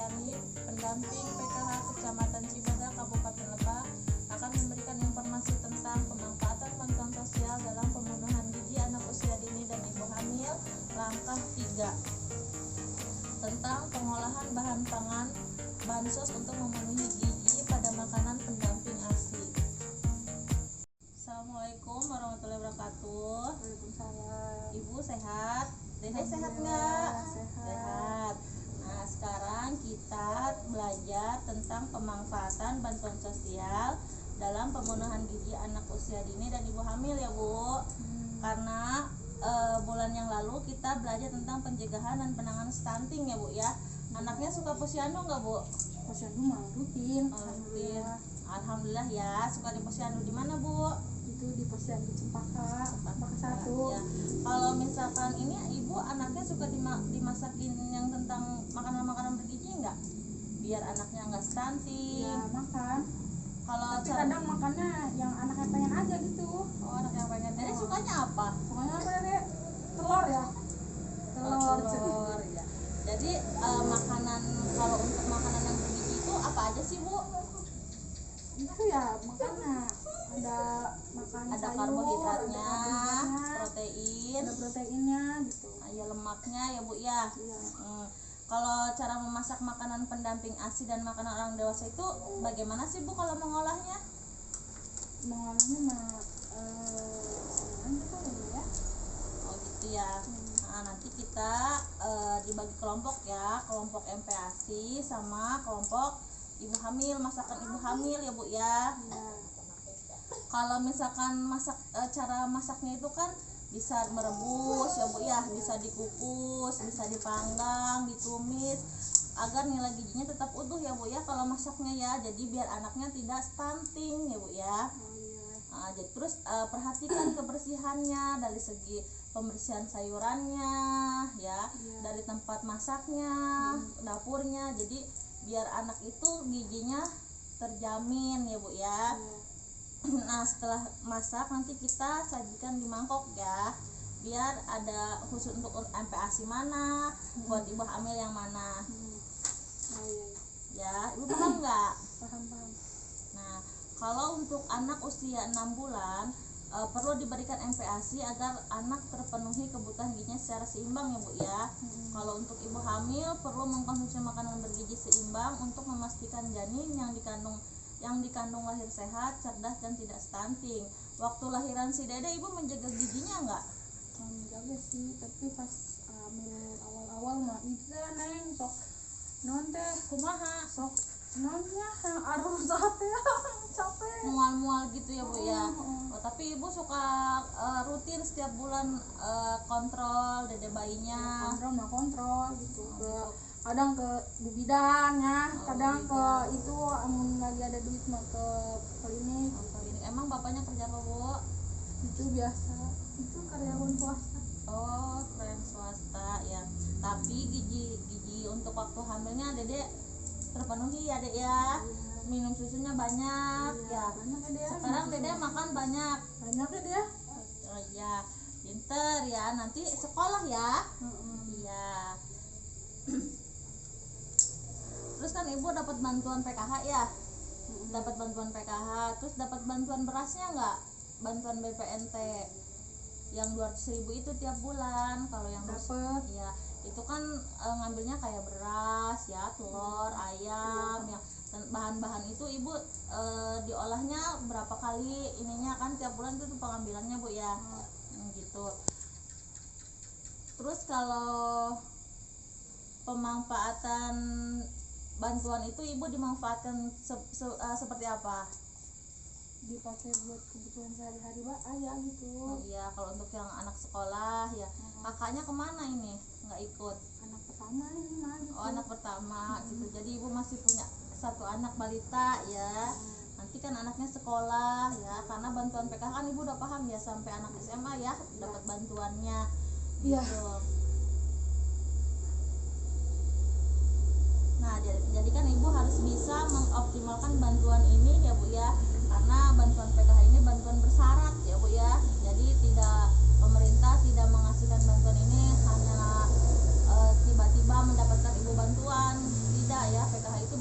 Suryani, pendamping PKH Kecamatan Cibaga, Kabupaten Lebak, akan memberikan informasi tentang pemanfaatan bantuan sosial dalam pemenuhan gizi anak usia dini dan ibu hamil. Langkah 3, tentang pengolahan bahan pangan bansos untuk memenuhi gizi pada makanan pendamping ASI. Assalamualaikum warahmatullahi wabarakatuh. Waalaikumsalam. Ibu sehat? Dede sehat nggak? Sehat. Nah, sekarang kita belajar tentang pemanfaatan bantuan sosial dalam pemenuhan gizi anak usia dini dan ibu hamil ya Bu. Karena bulan yang lalu kita belajar tentang pencegahan dan penanganan stunting ya Bu ya. Anaknya suka posyandu nggak Bu? Posyandu mah rutin. Rutin. Alhamdulillah ya. Suka di posyandu di mana Bu? Itu di posyandu Cempaka 1. Ya. Kalau misalkan ini ibu anaknya suka dimasakin yang tentang makanan-makanan bergizi nggak? Biar anaknya nggak stunting. Ya makan. Kalau Tapi kadang makannya yang anaknya pengen aja gitu. Oh, anak yang pengen. Dede sukanya apa? Pokoknya apa ya, Dek? Telur ya. Telur ya. Jadi makanan, kalau untuk makanan yang bergizi itu apa aja sih Bu? Itu ya makannya ada makan Ada sayur, karbohidratnya, ada karbohidratnya, protein, ada proteinnya gitu. ya lemaknya ya Bu ya. Iya. Kalau cara memasak makanan pendamping ASI dan makanan orang dewasa itu bagaimana sih Bu kalau mengolahnya? Mengolahnya mah semuanya gitu ya. Oh gitu ya. Nah, nanti kita dibagi kelompok ya, kelompok MPASI sama kelompok ibu hamil, masakan ibu hamil ya Bu ya. Iya. Kalau misalkan cara masaknya itu kan bisa merebus ya Bu ya, bisa dikukus, bisa dipanggang, ditumis agar nilai gizinya tetap utuh ya Bu ya kalau masaknya ya. Jadi biar anaknya tidak stunting ya Bu ya. Oh iya. Nah, jadi terus perhatikan kebersihannya dari segi pembersihan sayurannya ya, dari tempat masaknya, dapurnya. Jadi biar anak itu gizinya terjamin ya Bu ya. Nah, setelah masak nanti kita sajikan di mangkok ya, biar ada khusus untuk MPASI mana, buat ibu hamil yang mana. Oh iya. Ya, ibu paham nggak? Paham. Nah, kalau untuk anak usia 6 bulan perlu diberikan MPASI agar anak terpenuhi kebutuhan gizinya secara seimbang ya Bu ya. Kalau untuk ibu hamil perlu mengkonsumsi makanan bergizi seimbang untuk memastikan janin yang dikandung lahir sehat, cerdas dan tidak stunting. Waktu lahiran si Dede ibu menjaga gizinya nggak? Menjaga sih, tapi pas hamil awal-awal mah itu neng sok non teh Kumaha? sok nonnya aduh sate capek Mual-mual gitu ya Bu ya. Oh, tapi ibu suka rutin setiap bulan kontrol Dede bayinya. kontrol gitu kadang ke Bu Bidan ya, kadang ke itu amun lagi ada duit mah ke klinik. Emang bapaknya kerja apa Bu? Itu biasa, itu karyawan swasta. Oh, keren swasta ya. Tapi gizi untuk waktu hamilnya Dede terpenuhi ya Dek ya. Minum susunya banyak ya. Banyak ya dia. Sekarang Dede makan banyak Ya dia. ya. Pinter ya, nanti sekolah ya. Iya. Terus kan ibu dapat bantuan PKH ya, dapat bantuan PKH, terus dapat bantuan berasnya nggak? Bantuan BPNT yang 200.000 itu tiap bulan. Kalau yang dapat ya itu kan ngambilnya kayak beras ya, telur, ayam ya. Dan bahan-bahan itu ibu diolahnya berapa kali ininya kan tiap bulan itu pengambilannya Bu ya. Gitu. Terus kalau pemanfaatan bantuan itu ibu dimanfaatkan seperti apa? Dipakai buat kebutuhan sehari-hari ayah gitu. Oh iya, kalau untuk yang anak sekolah ya. Kakaknya kemana ini? Nggak ikut? Anak pertama ini mah gitu. Oh, anak pertama gitu. Jadi ibu masih punya satu anak balita ya. Nanti kan anaknya sekolah ya, karena bantuan PKH kan ibu udah paham ya, sampai anak SMA ya dapat bantuannya. Iya. Gitu. Nah, jadi kan ibu harus bisa mengoptimalkan bantuan ini ya Bu ya, karena bantuan PKH ini bantuan bersyarat ya Bu ya. Jadi pemerintah tidak mengasihkan bantuan ini hanya tiba-tiba mendapatkan ibu bantuan, tidak ya.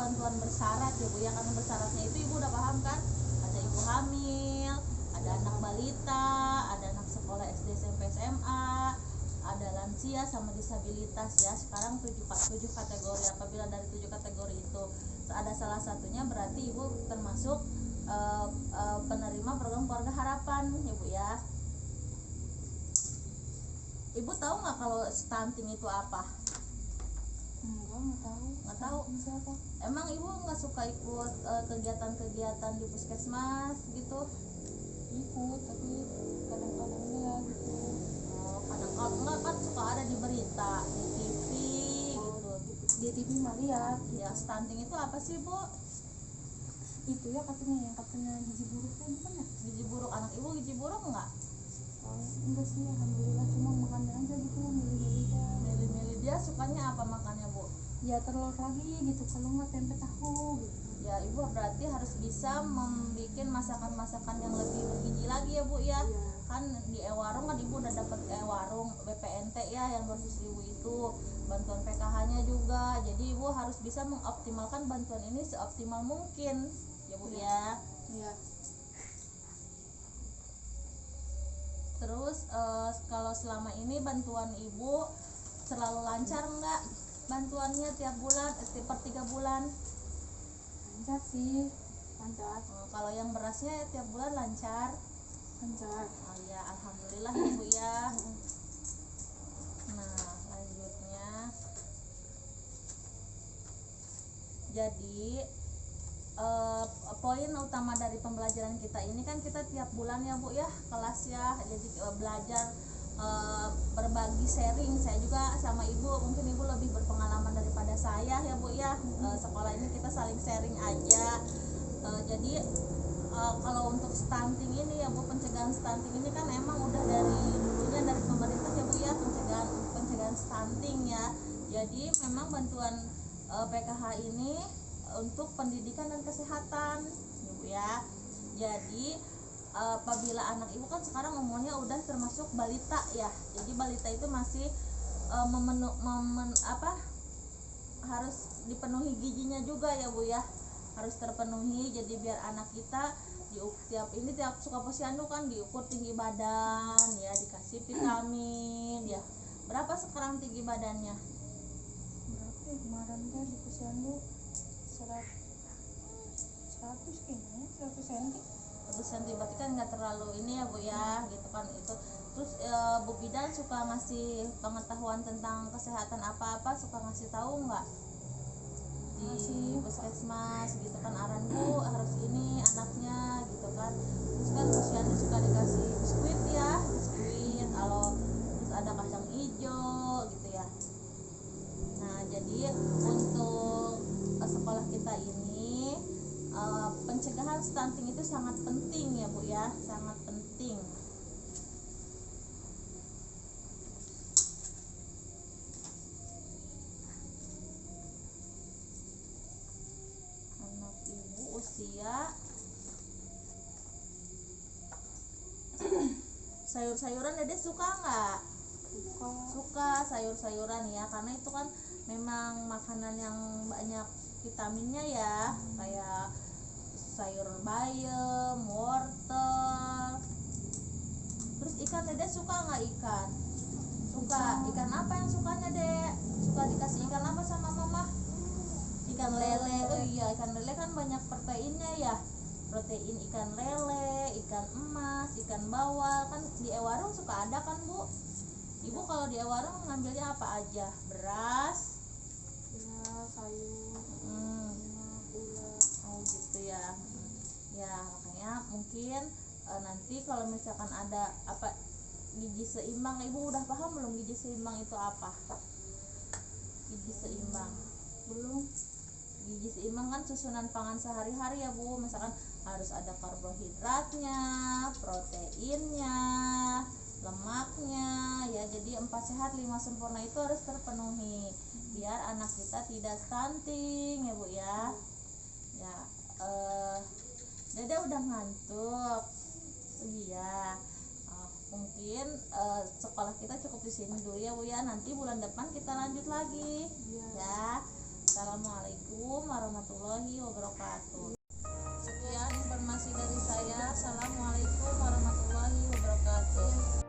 bantuan bersyarat ya Bu ya, karena bersyaratnya itu Ibu udah paham kan, ada ibu hamil, ada anak balita, ada anak sekolah SD SMP SMA, ada lansia sama disabilitas ya. Sekarang 7 kategori. Apabila dari 7 kategori itu ada salah satunya, berarti Ibu termasuk penerima program keluarga harapan ya Bu ya. Ibu tahu nggak kalau stunting itu apa? Nggak tahu. Nggak tahu. Siapa? Emang Ibu nggak suka ikut kegiatan-kegiatan di puskesmas gitu? Ikut, tapi kadang-kadang ya gitu. Oh, kadang kalau nggak kan suka ada di berita, di TV gitu. Di TV mah lihat. Ya, stunting itu apa sih Bu? Itu ya katanya gizi buruk kan bukan ya? Gizi buruk. Anak Ibu gizi buruk nggak? Oh, enggak sih, alhamdulillah, cuma makannya aja gitu, milih-milih ya. Milih-milih. Dia sukanya apa makannya Bu? Ya telur lagi gitu, kalau nggak tempe tahu gitu. Ya, Ibu berarti harus bisa membuat masakan-masakan yang lebih bergizi lagi ya Bu ya. Iya. Kan di e-warung kan Ibu udah dapat e-warung BPNT ya yang 200.000 itu, bantuan PKH-nya juga. Jadi Ibu harus bisa mengoptimalkan bantuan ini seoptimal mungkin ya Bu ya. Iya. Terus kalau selama ini bantuan Ibu selalu lancar nggak bantuannya tiap bulan, per 3 bulan? Lancar sih, lancar. Kalau yang berasnya tiap bulan lancar? Lancar. Oh ya, alhamdulillah ya Bu ya. Nah, lanjutnya, jadi poin utama dari pembelajaran kita ini kan kita tiap bulan ya Bu ya kelas ya, jadi belajar berbagi sharing. Saya juga sama Ibu, mungkin Ibu lebih berpengalaman daripada saya ya Bu ya. Sekolah ini kita saling sharing aja. Jadi kalau untuk stunting ini ya Bu, pencegahan stunting ini kan emang udah dari dulunya dari pemerintah ya Bu ya, pencegahan stunting ya. Jadi memang bantuan PKH ini untuk pendidikan dan kesehatan ya Bu ya. Jadi apabila anak Ibu kan sekarang umurnya udah termasuk balita ya, jadi balita itu masih harus dipenuhi gizinya juga ya Bu ya, harus terpenuhi. Jadi biar anak kita tiap suka posyandu kan diukur tinggi badan ya, dikasih vitamin ya. Berapa sekarang tinggi badannya? Berapa ya kemarin kan di posyandu 100 kayaknya, 100 cm. 100 cm berarti kan nggak terlalu ini ya Bu ya, gitu kan itu. Terus Bu Bidan suka ngasih pengetahuan tentang kesehatan apa-apa, suka ngasih tahu nggak di puskesmas gitu kan, aran Bu harus ini anaknya gitu kan. Terus kan posyandu suka dikasih biskuit ya, terus ada kacang hijau gitu ya. Nah, jadi untuk sekolah kita ini pencegahan stunting itu sangat penting ya Bu ya, sangat penting. Anak Ibu usia sayur-sayuran Dede suka nggak? Suka sayur-sayuran ya, karena itu kan memang makanan yang banyak vitaminnya ya, kayak sayur bayam, wortel. Terus ikan Dede suka nggak ikan? Suka. Ikan apa yang sukanya Dek? Suka dikasih ikan apa sama mama? Ikan lele. Oh iya, ikan lele kan banyak proteinnya ya. Protein ikan lele, ikan emas, ikan bawal. Kan di e-warung suka ada kan Bu? Ibu kalau di e-warung ngambilnya apa aja? Beras? Ya, sayur. Gula. Oh gitu ya. Ya makanya mungkin nanti kalau misalkan ada apa gizi seimbang, Ibu udah paham belum gizi seimbang itu apa? Gizi seimbang Belum. Gizi seimbang kan susunan pangan sehari-hari ya Bu. Misalkan harus ada karbohidratnya, proteinnya, lemaknya ya. Jadi 4 sehat 5 sempurna itu harus terpenuhi biar anak kita tidak stunting ya Bu ya. Ya, Dede udah ngantuk. Iya. Mungkin sekolah kita cukup di sini dulu ya Bu ya. Nanti bulan depan kita lanjut lagi. Iya. Ya. Assalamualaikum warahmatullahi wabarakatuh.